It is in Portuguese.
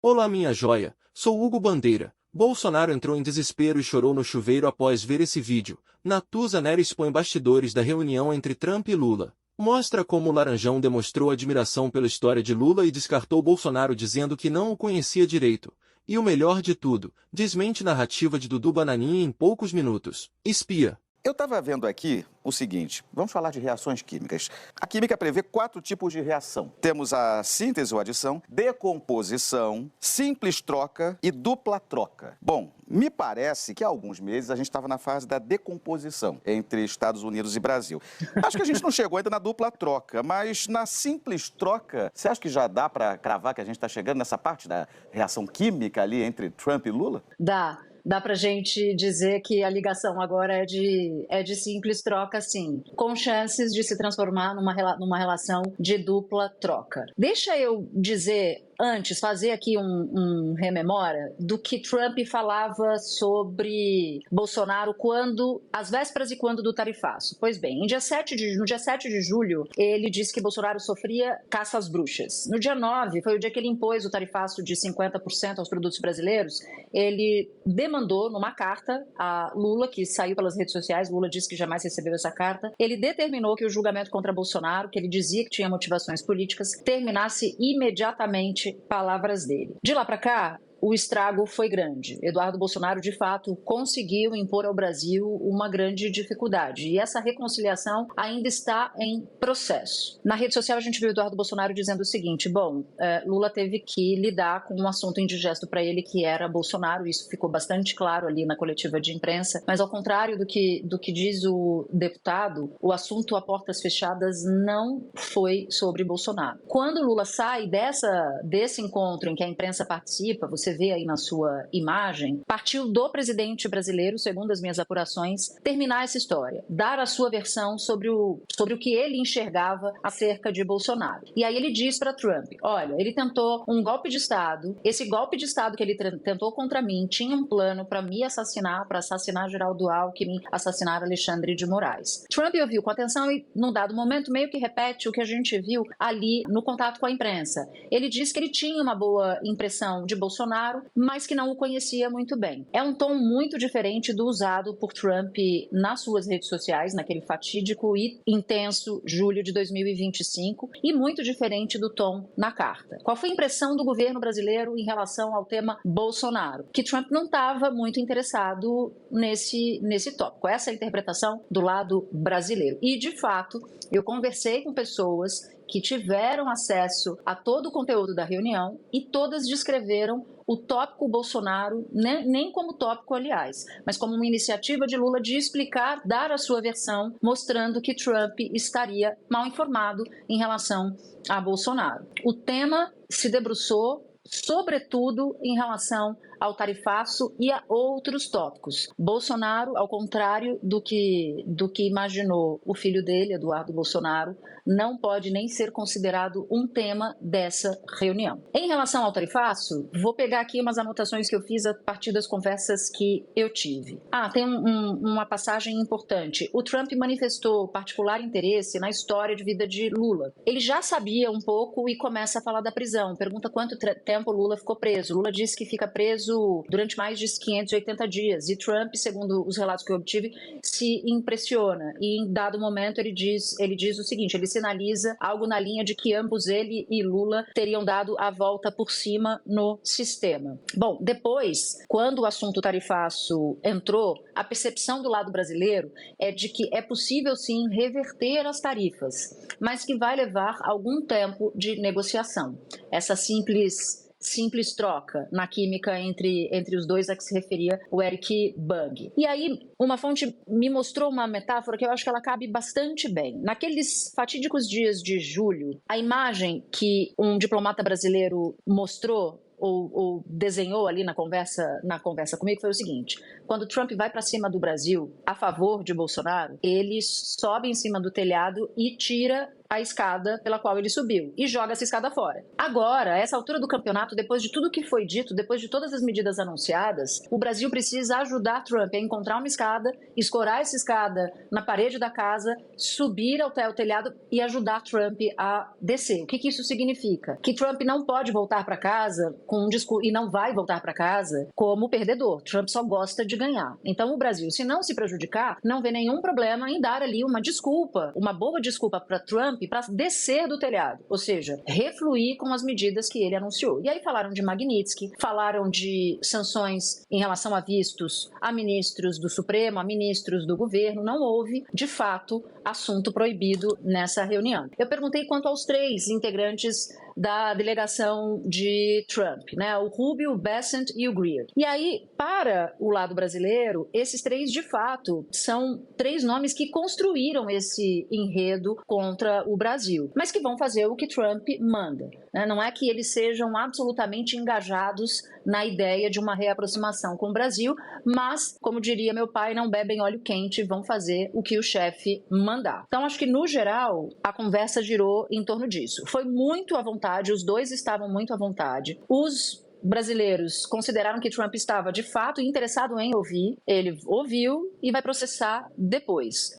Olá, minha joia, sou Hugo Bandeira. Bolsonaro entrou em desespero e chorou no chuveiro após ver esse vídeo. Natuza Neri expõe bastidores da reunião entre Trump e Lula. Mostra como o Laranjão demonstrou admiração pela história de Lula e descartou Bolsonaro dizendo que não o conhecia direito. E o melhor de tudo, desmente narrativa de Dudu Bananinha em poucos minutos. Espia. Eu estava vendo aqui o seguinte, vamos falar de reações químicas. A química prevê 4 tipos de reação. Temos a síntese ou adição, decomposição, simples troca e dupla troca. Bom, me parece que há alguns meses a gente estava na fase da decomposição entre Estados Unidos e Brasil. Acho que a gente não chegou ainda na dupla troca, mas na simples troca, você acha que já dá para cravar que a gente está chegando nessa parte da reação química ali entre Trump e Lula? Dá para gente dizer que a ligação agora é de simples troca, sim, com chances de se transformar numa relação de dupla troca. Deixa eu dizer antes, fazer aqui um rememora do que Trump falava sobre Bolsonaro às vésperas e quando do tarifaço. Pois bem, no dia 7 de julho, ele disse que Bolsonaro sofria caça às bruxas. No dia 9, foi o dia que ele impôs o tarifaço de 50% aos produtos brasileiros. Ele demandou numa carta a Lula, que saiu pelas redes sociais, Lula disse que jamais recebeu essa carta, ele determinou que o julgamento contra Bolsonaro, que ele dizia que tinha motivações políticas, terminasse imediatamente, palavras dele. De lá para cá, o estrago foi grande. Eduardo Bolsonaro, de fato, conseguiu impor ao Brasil uma grande dificuldade. E essa reconciliação ainda está em processo. Na rede social, a gente viu Eduardo Bolsonaro dizendo o seguinte, Lula teve que lidar com um assunto indigesto para ele, que era Bolsonaro. Isso ficou bastante claro ali na coletiva de imprensa. Mas, ao contrário do que diz o deputado, o assunto a portas fechadas não foi sobre Bolsonaro. Quando Lula sai desse encontro em que a imprensa participa, você vê aí na sua imagem, partiu do presidente brasileiro, segundo as minhas apurações, terminar essa história, dar a sua versão sobre o que ele enxergava acerca de Bolsonaro. E aí ele diz para Trump, olha, ele tentou um golpe de Estado, esse golpe de Estado que ele tentou contra mim tinha um plano para me assassinar, para assassinar Geraldo Alckmin, assassinar Alexandre de Moraes. Trump ouviu com atenção e, num dado momento, meio que repete o que a gente viu ali no contato com a imprensa. Ele diz que ele tinha uma boa impressão de Bolsonaro, mas que não o conhecia muito bem. É um tom muito diferente do usado por Trump nas suas redes sociais, naquele fatídico e intenso julho de 2025, e muito diferente do tom na carta. Qual foi a impressão do governo brasileiro em relação ao tema Bolsonaro? Que Trump não estava muito interessado nesse tópico. Essa é a interpretação do lado brasileiro. E, de fato, eu conversei com pessoas que tiveram acesso a todo o conteúdo da reunião e todas descreveram o tópico Bolsonaro, nem como tópico, aliás, mas como uma iniciativa de Lula de explicar, dar a sua versão, mostrando que Trump estaria mal informado em relação a Bolsonaro. O tema se debruçou sobretudo em relação ao tarifaço e a outros tópicos. Bolsonaro, ao contrário do que imaginou o filho dele, Eduardo Bolsonaro, não pode nem ser considerado um tema dessa reunião. Em relação ao tarifaço, vou pegar aqui umas anotações que eu fiz a partir das conversas que eu tive. Tem uma passagem importante. O Trump manifestou particular interesse na história de vida de Lula. Ele já sabia um pouco e começa a falar da prisão. Pergunta quanto tempo Lula ficou preso. Lula disse que fica preso durante mais de 580 dias. E Trump, segundo os relatos que eu obtive, se impressiona. E em dado momento ele diz o seguinte, ele sinaliza algo na linha de que ambos ele e Lula teriam dado a volta por cima no sistema. Bom, depois, quando o assunto tarifaço entrou, a percepção do lado brasileiro é de que é possível sim reverter as tarifas, mas que vai levar algum tempo de negociação. Essa simples troca na química entre os dois a que se referia o Eric Bang. E aí, uma fonte me mostrou uma metáfora que eu acho que ela cabe bastante bem. Naqueles fatídicos dias de julho, a imagem que um diplomata brasileiro mostrou ou desenhou ali na conversa comigo foi o seguinte: quando Trump vai para cima do Brasil a favor de Bolsonaro, ele sobe em cima do telhado e tira a escada pela qual ele subiu e joga essa escada fora. Agora, a essa altura do campeonato, depois de tudo que foi dito, depois de todas as medidas anunciadas, o Brasil precisa ajudar Trump a encontrar uma escada, escorar essa escada na parede da casa, subir ao telhado e ajudar Trump a descer. O que isso significa? Que Trump não pode voltar para casa com um discurso, e não vai voltar para casa como perdedor. Trump só gosta de ganhar. Então o Brasil, se não se prejudicar, não vê nenhum problema em dar ali uma desculpa, uma boa desculpa para Trump para descer do telhado, ou seja, refluir com as medidas que ele anunciou. E aí falaram de Magnitsky, falaram de sanções em relação a vistos a ministros do Supremo, a ministros do governo. Não houve, de fato, assunto proibido nessa reunião. Eu perguntei quanto aos 3 integrantes da delegação de Trump, né? O Rubio, o Bessent e o Greer. E aí, para o lado brasileiro, esses 3, de fato, são 3 nomes que construíram esse enredo contra o Brasil, mas que vão fazer o que Trump manda, né? Não é que eles sejam absolutamente engajados na ideia de uma reaproximação com o Brasil, mas, como diria meu pai, não bebem óleo quente, vão fazer o que o chefe mandar. Então, acho que, no geral, a conversa girou em torno disso. Foi muito à vontade, os 2 estavam muito à vontade. Os brasileiros consideraram que Trump estava, de fato, interessado em ouvir. Ele ouviu e vai processar depois.